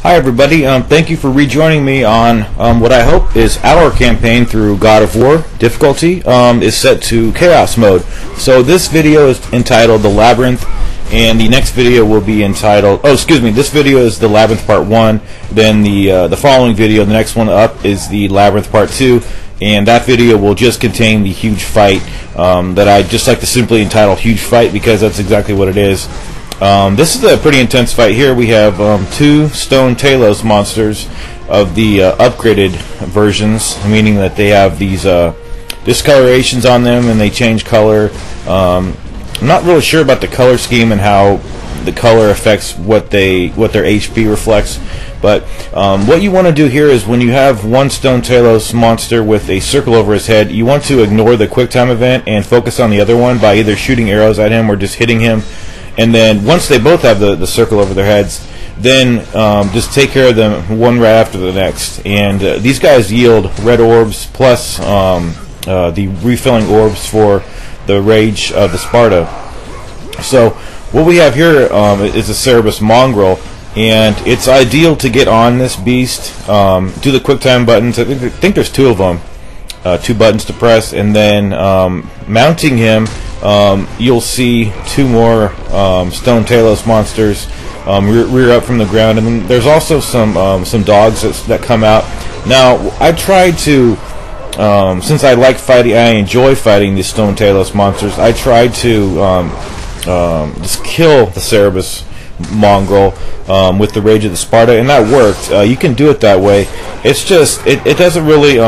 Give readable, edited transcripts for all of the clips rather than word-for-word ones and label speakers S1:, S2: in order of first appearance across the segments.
S1: Hi everybody, thank you for rejoining me on what I hope is our campaign through God of War. Difficulty is set to Chaos mode. So this video is entitled The Labyrinth, and the next video will be entitled, this video is The Labyrinth Part 1, then the following video, the next one up, is The Labyrinth Part 2, and that video will just contain the huge fight that I just like to simply entitle Huge Fight, because that's exactly what it is. This is a pretty intense fight here. We have two Stone Talos monsters of the upgraded versions, meaning that they have these discolorations on them and they change color. I'm not really sure about the color scheme and how the color affects what their HP reflects, but what you want to do here is when you have one Stone Talos monster with a circle over his head, you want to ignore the quick time event and focus on the other one by either shooting arrows at him or just hitting him. And then once they both have the circle over their heads, then just take care of them one right after the next. And these guys yield red orbs plus the refilling orbs for the Rage of the Sparta. So what we have here is a Cerberus mongrel, and it's ideal to get on this beast. Do the quick time buttons. I think there's two of them. Two buttons to press, and then mounting him, you'll see two more Stone Talos monsters rear up from the ground, and then there's also some dogs that come out. Now I tried to, since I like fighting, I enjoy fighting these Stone Talos monsters, I tried to just kill the Cerberus mongrel with the Rage of the Sparta, and that worked. You can do it that way. It's just it doesn't really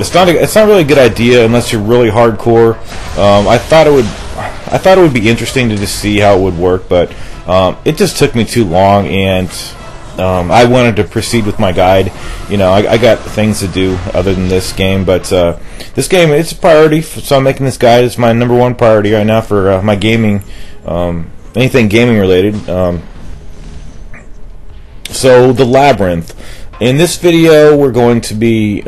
S1: it's not really a good idea unless you're really hardcore. I thought it would be interesting to just see how it would work, but it just took me too long, and I wanted to proceed with my guide. You know, I got things to do other than this game, but this game, it's a priority, so I'm making this guide. It's my #1 priority right now for my gaming, anything gaming related. So the Labyrinth. In this video, we're going to be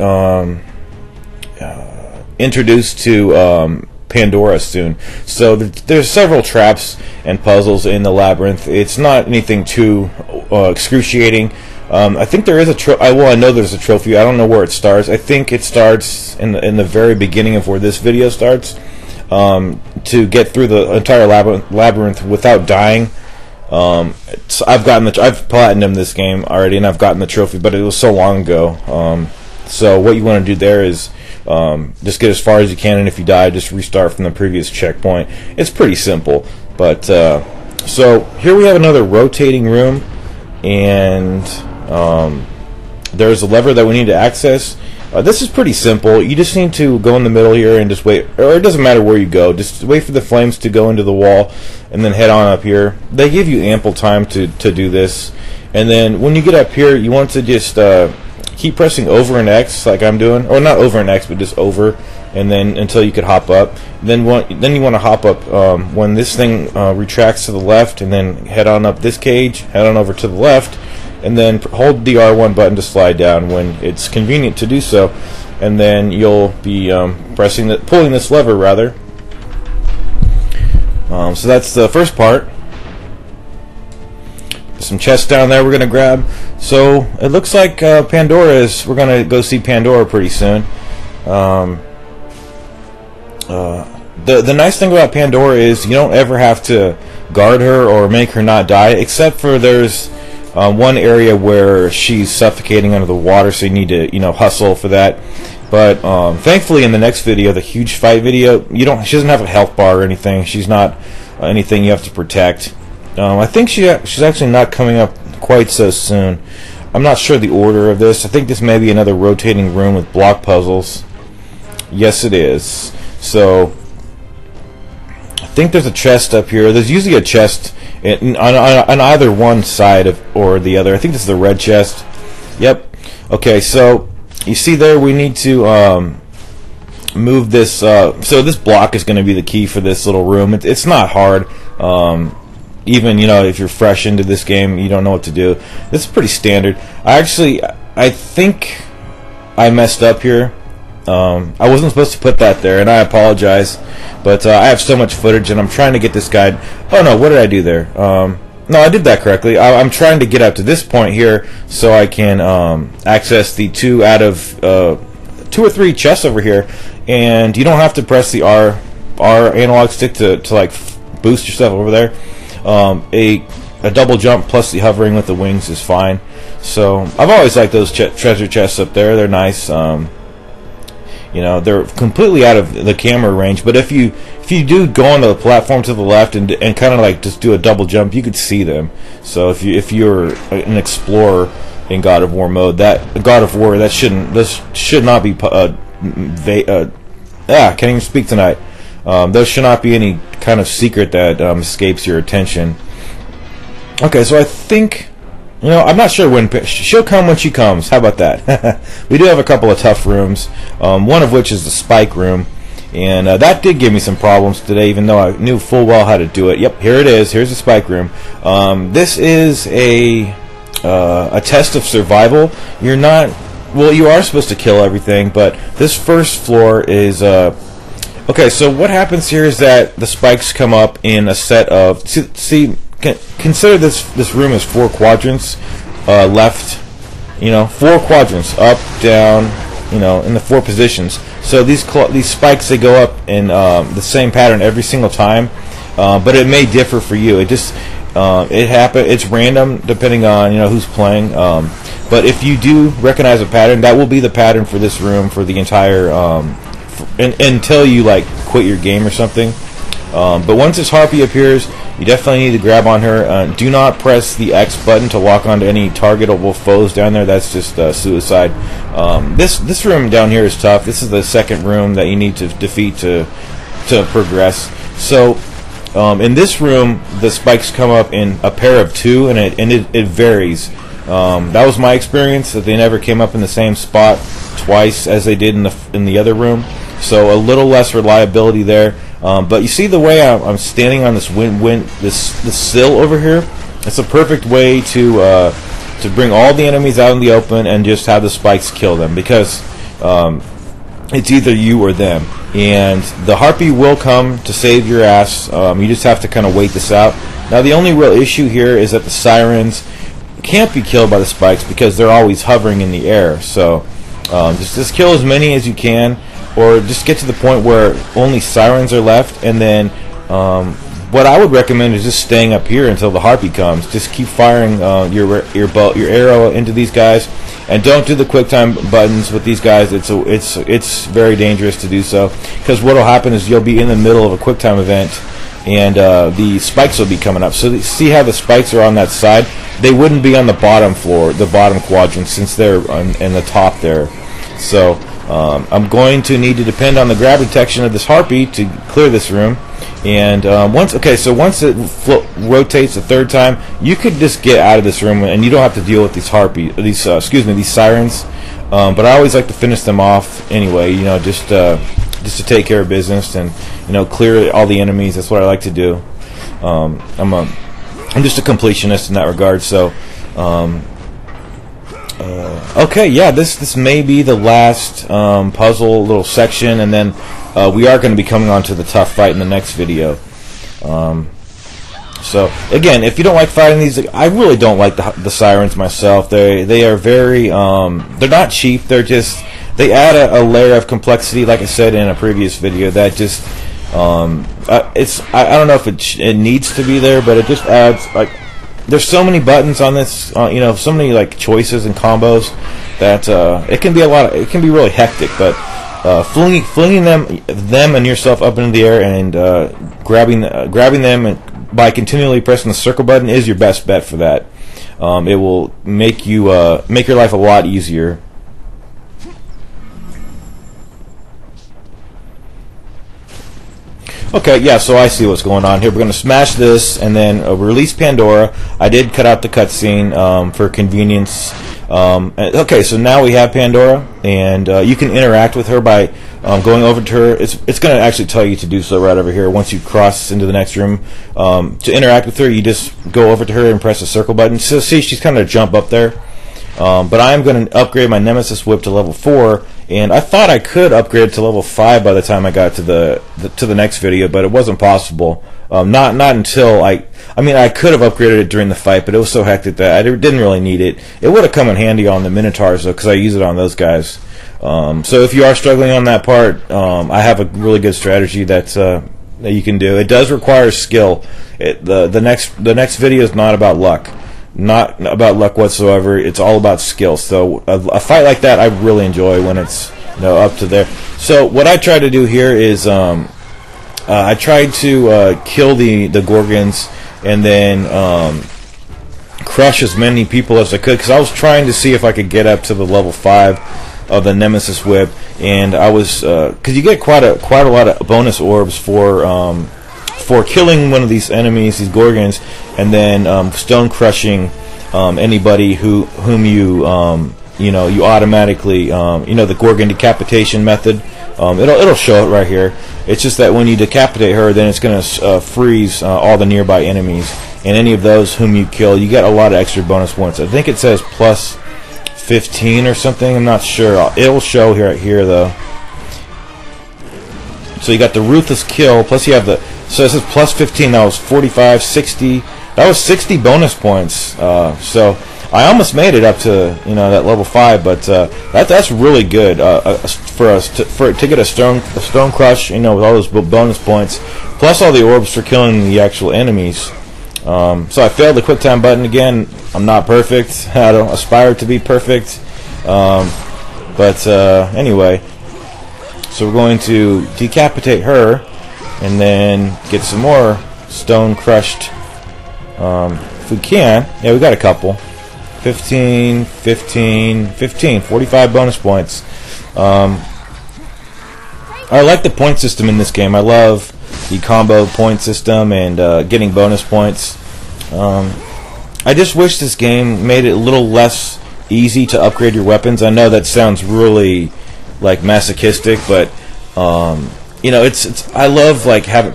S1: introduced to Pandora soon. So there's several traps and puzzles in the Labyrinth. It's not anything too excruciating. I think there is a I know there's a trophy. I don't know where it starts. I think it starts in the very beginning of where this video starts. To get through the entire labyrinth without dying. So I've platinumed this game already, and I've gotten the trophy, but it was so long ago. So what you want to do there is just get as far as you can, and if you die, just restart from the previous checkpoint. It's pretty simple. But so here we have another rotating room, and there's a lever that we need to access. This is pretty simple. You just need to go in the middle here and just wait, or it doesn't matter where you go. Just wait for the flames to go into the wall, and then head on up here. They give you ample time to do this. And then when you get up here, you want to just keep pressing over and X like I'm doing, or not over and X, but just over, and then until you could hop up. Then you want to hop up when this thing retracts to the left, and then head on up this cage, head on over to the left, and then hold the R1 button to slide down when it's convenient to do so, and then you'll be pulling this lever rather. So that's the first part. Some chests down there we're going to grab. So it looks like we're going to go see Pandora pretty soon. The nice thing about Pandora is you don't ever have to guard her or make her not die, except for there's one area where she's suffocating under the water, so you need to hustle for that. But thankfully in the next video, the Huge Fight video, she doesn't have a health bar or anything. She's not anything you have to protect. I think she's actually not coming up quite so soon. I'm not sure the order of this. I think this may be another rotating room with block puzzles. Yes, it is. So I think there's a chest up here. There's usually a chest on either one side or the other. I think this is the red chest. Yep. Okay, so you see there we need to move this. So this block is going to be the key for this little room. It's not hard. Even if you're fresh into this game, you don't know what to do. This is pretty standard. I think I messed up here. I wasn't supposed to put that there, and I apologize. But I have so much footage, and I'm trying to get this guide. Oh no, what did I do there? no, I did that correctly. I'm trying to get up to this point here so I can access the 2 out of 2 or 3 chests over here, and you don't have to press the R analog stick to like boost yourself over there. A double jump plus the hovering with the wings is fine. So I've always liked those treasure chests up there. They're nice. You know, they're completely out of the camera range, but if you do go on the platform to the left and kind of like just do a double jump, you could see them. So if you're an explorer in God of War mode, this should not be can't even speak tonight. There should not be any kind of secret that escapes your attention. Okay, so I think, you know, I'm not sure when she'll come when she comes. How about that? We do have a couple of tough rooms, one of which is the spike room, and that did give me some problems today, even though I knew full well how to do it. Yep, here it is. Here's the spike room. This is a test of survival. You are supposed to kill everything, but this first floor is okay. So what happens here is that the spikes come up in a set of consider this room as 4 quadrants, left, you know, 4 quadrants, up, down, you know, in the 4 positions. So these spikes, they go up in the same pattern every single time, but it may differ for you. It's random depending on, you know, who's playing. But if you do recognize a pattern, that will be the pattern for this room for the entire until you like quit your game or something. But once this harpy appears, you definitely need to grab on her. Do not press the X button to lock onto any targetable foes down there. That's just suicide. This room down here is tough. This is the second room that you need to defeat to progress. So in this room, the spikes come up in a pair of 2, and it varies. That was my experience, that they never came up in the same spot twice as they did in the other room. So a little less reliability there. But you see the way I'm standing on this this sill over here? It's a perfect way to bring all the enemies out in the open and just have the spikes kill them, because it's either you or them. And the harpy will come to save your ass. You just have to kind of wait this out. Now the only real issue here is that the sirens can't be killed by the spikes because they're always hovering in the air. So just kill as many as you can, or just get to the point where only sirens are left, and then what I would recommend is just staying up here until the harpy comes. Just keep firing your arrow into these guys, and don't do the quick time buttons with these guys. It's very dangerous to do so, because what will happen is you'll be in the middle of a quick time event, and the spikes will be coming up. So see how the spikes are on that side? They wouldn't be on the bottom floor, the bottom quadrant, since they're in the top there. So I'm going to need to depend on the grab detection of this harpy to clear this room. And once it rotates the 3rd time, you could just get out of this room, and you don't have to deal with these these sirens. But I always like to finish them off anyway. You know, just to take care of business and, you know, clear all the enemies. That's what I like to do. I'm just a completionist in that regard. So. Okay, yeah, this may be the last puzzle little section, and then we are going to be coming on to the tough fight in the next video. So again, if you don't like fighting these, I really don't like the sirens myself. They are very they're not cheap. They add a layer of complexity, like I said in a previous video, that just I don't know if it needs to be there, but it just adds, like, there's so many buttons on this, you know, so many like choices and combos that it can be it can be really hectic. But flinging them and yourself up into the air and grabbing them and by continually pressing the circle button is your best bet for that. It will make your life a lot easier. Okay, yeah, so I see what's going on here. We're going to smash this and then release Pandora. I did cut out the cutscene for convenience. Okay, so now we have Pandora, and you can interact with her by going over to her. It's going to actually tell you to do so right over here. Once you cross into the next room, to interact with her, you just go over to her and press the circle button. So see, she's kind of jump up there. But I'm going to upgrade my Nemesis Whip to level 4, and I thought I could upgrade it to level 5 by the time I got to the next video, but it wasn't possible. Not until I mean, I could have upgraded it during the fight, but it was so hectic that I didn't really need it. It would have come in handy on the Minotaurs though, because I use it on those guys. So if you are struggling on that part, I have a really good strategy that you can do. It does require skill. The next video is not about luck. Not about luck whatsoever. It's all about skill. So a fight like that I really enjoy when it's up to there. So what I try to do here is I tried to kill the Gorgons and then crush as many people as I could, because I was trying to see if I could get up to the level 5 of the Nemesis Whip, and I was because you get quite a lot of bonus orbs for killing one of these enemies, these Gorgons, and then stone crushing anybody whom you you automatically the Gorgon decapitation method. It'll show it right here. It's just that when you decapitate her, then it's going to freeze all the nearby enemies, and any of those whom you kill, you get a lot of extra bonus points. I think it says plus 15 or something. I'm not sure. It will show here though. So you got the ruthless kill, plus you have the, so this is plus 15. That was 45, 60. That was 60 bonus points. So I almost made it up to that level 5, but that's really good for us to get a stone crush, with all those bonus points, plus all the orbs for killing the actual enemies. So I failed the quick time button again. I'm not perfect. I don't aspire to be perfect. But anyway, so we're going to decapitate her and then get some more stone crushed. If we can. Yeah, we got a couple. 15, 15, 15, 45 bonus points. I like the point system in this game. I love the combo point system and getting bonus points. I just wish this game made it a little less easy to upgrade your weapons. I know that sounds really like masochistic, but it's I love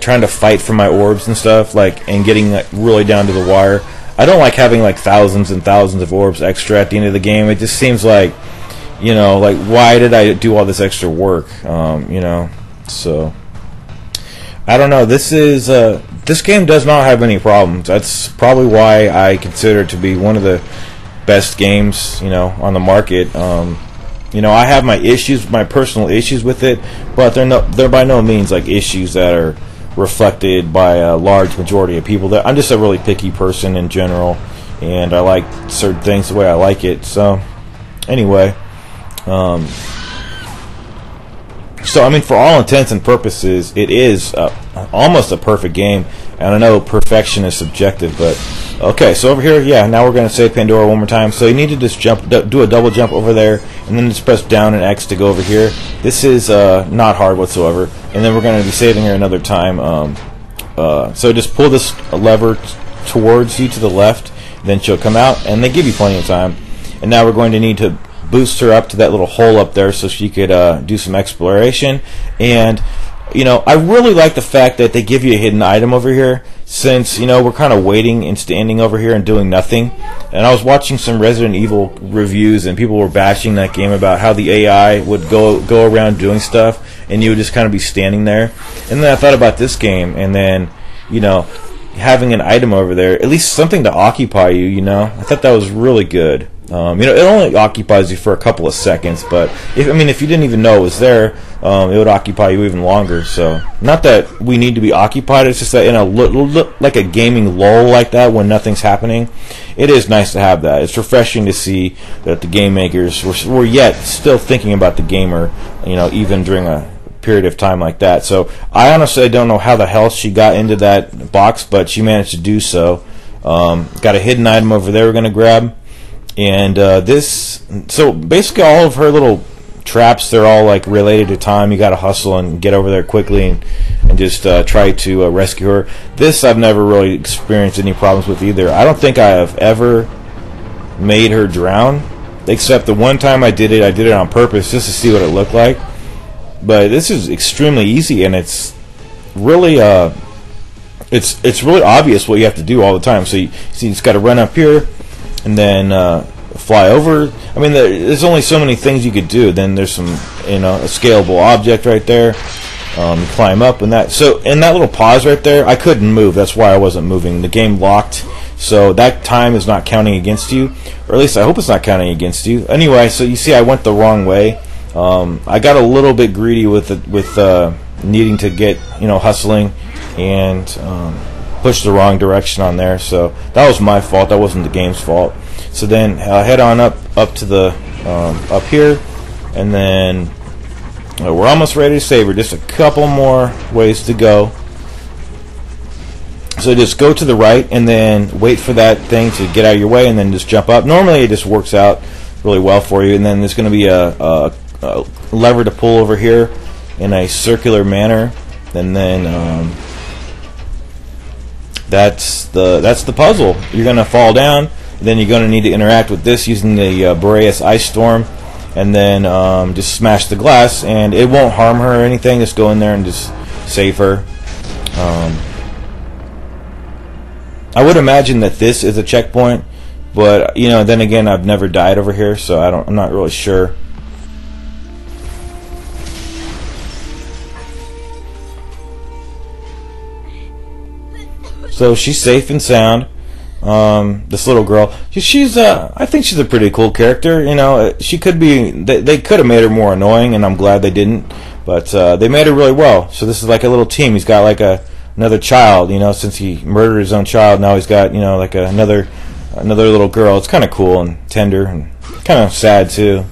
S1: trying to fight for my orbs and stuff, and getting really down to the wire. I don't like having thousands and thousands of orbs extra at the end of the game. It just seems like why did I do all this extra work? So I don't know. This game does not have any problems. That's probably why I consider it to be one of the best games on the market. I have my issues, my personal issues with it, but they're by no means issues that are reflected by a large majority of people. I'm just a really picky person in general, and I like certain things the way I like it. So anyway, so I mean, for all intents and purposes, it is almost a perfect game. And I know perfection is subjective, but okay. So over here, yeah. Now we're going to save Pandora one more time. So you need to just do a double jump over there, and then just press down and X to go over here. This is not hard whatsoever. And then we're going to be saving her another time. So just pull this lever towards you to the left, then she'll come out, and they give you plenty of time. And now we're going to need to boost her up to that little hole up there so she could do some exploration. And I really like the fact that they give you a hidden item over here, since we're kind of waiting and standing over here and doing nothing. And I was watching some Resident Evil reviews, and people were bashing that game about how the AI would go around doing stuff, and you would just kind of be standing there. And then I thought about this game, and then having an item over there, at least something to occupy you. I thought that was really good. It only occupies you for a couple of seconds, but if you didn't even know it was there, it would occupy you even longer. So, not that we need to be occupied, it's just that in like a gaming lull like that, when nothing's happening, it is nice to have that. It's refreshing to see that the game makers were yet still thinking about the gamer, even during a period of time like that. So, I honestly don't know how the hell she got into that box, but she managed to do so. Got a hidden item over there we're going to grab. And so basically all of her little traps, they're all related to time. You got to hustle and get over there quickly and just try to rescue her. This I've never really experienced any problems with either. I don't think I have ever made her drown, except the one time I did it on purpose just to see what it looked like. But this is extremely easy, and it's really it's really obvious what you have to do all the time. So you just got to run up here, and then fly over. I mean, there's only so many things you could do. Then there's some, a scalable object right there. Climb up and that. So in that little pause right there, I couldn't move. That's why I wasn't moving. The game locked, so that time is not counting against you, or at least I hope it's not counting against you. Anyway, so you see, I went the wrong way. I got a little bit greedy with needing to get hustling and push the wrong direction on there. So that was my fault. That wasn't the game's fault. So then head on up to the up here, and then we're almost ready to save her. Just a couple more ways to go. So just go to the right and then wait for that thing to get out of your way, and then just jump up. Normally it just works out really well for you. And then there's going to be a lever to pull over here in a circular manner, and then that's the puzzle. You're going to fall down. Then you're going to need to interact with this using the Boreas Ice Storm, and then just smash the glass, and it won't harm her or anything. Just go in there and just save her. I would imagine that this is a checkpoint, but then again, I've never died over here, so I'm not really sure. So she's safe and sound. This little girl, she's I think she's a pretty cool character. She could be, they could have made her more annoying, and I'm glad they didn't, but they made her really well. So this is like a little team. He's got like another child, since he murdered his own child. Now he's got like another little girl. It's kind of cool and tender and kind of sad too.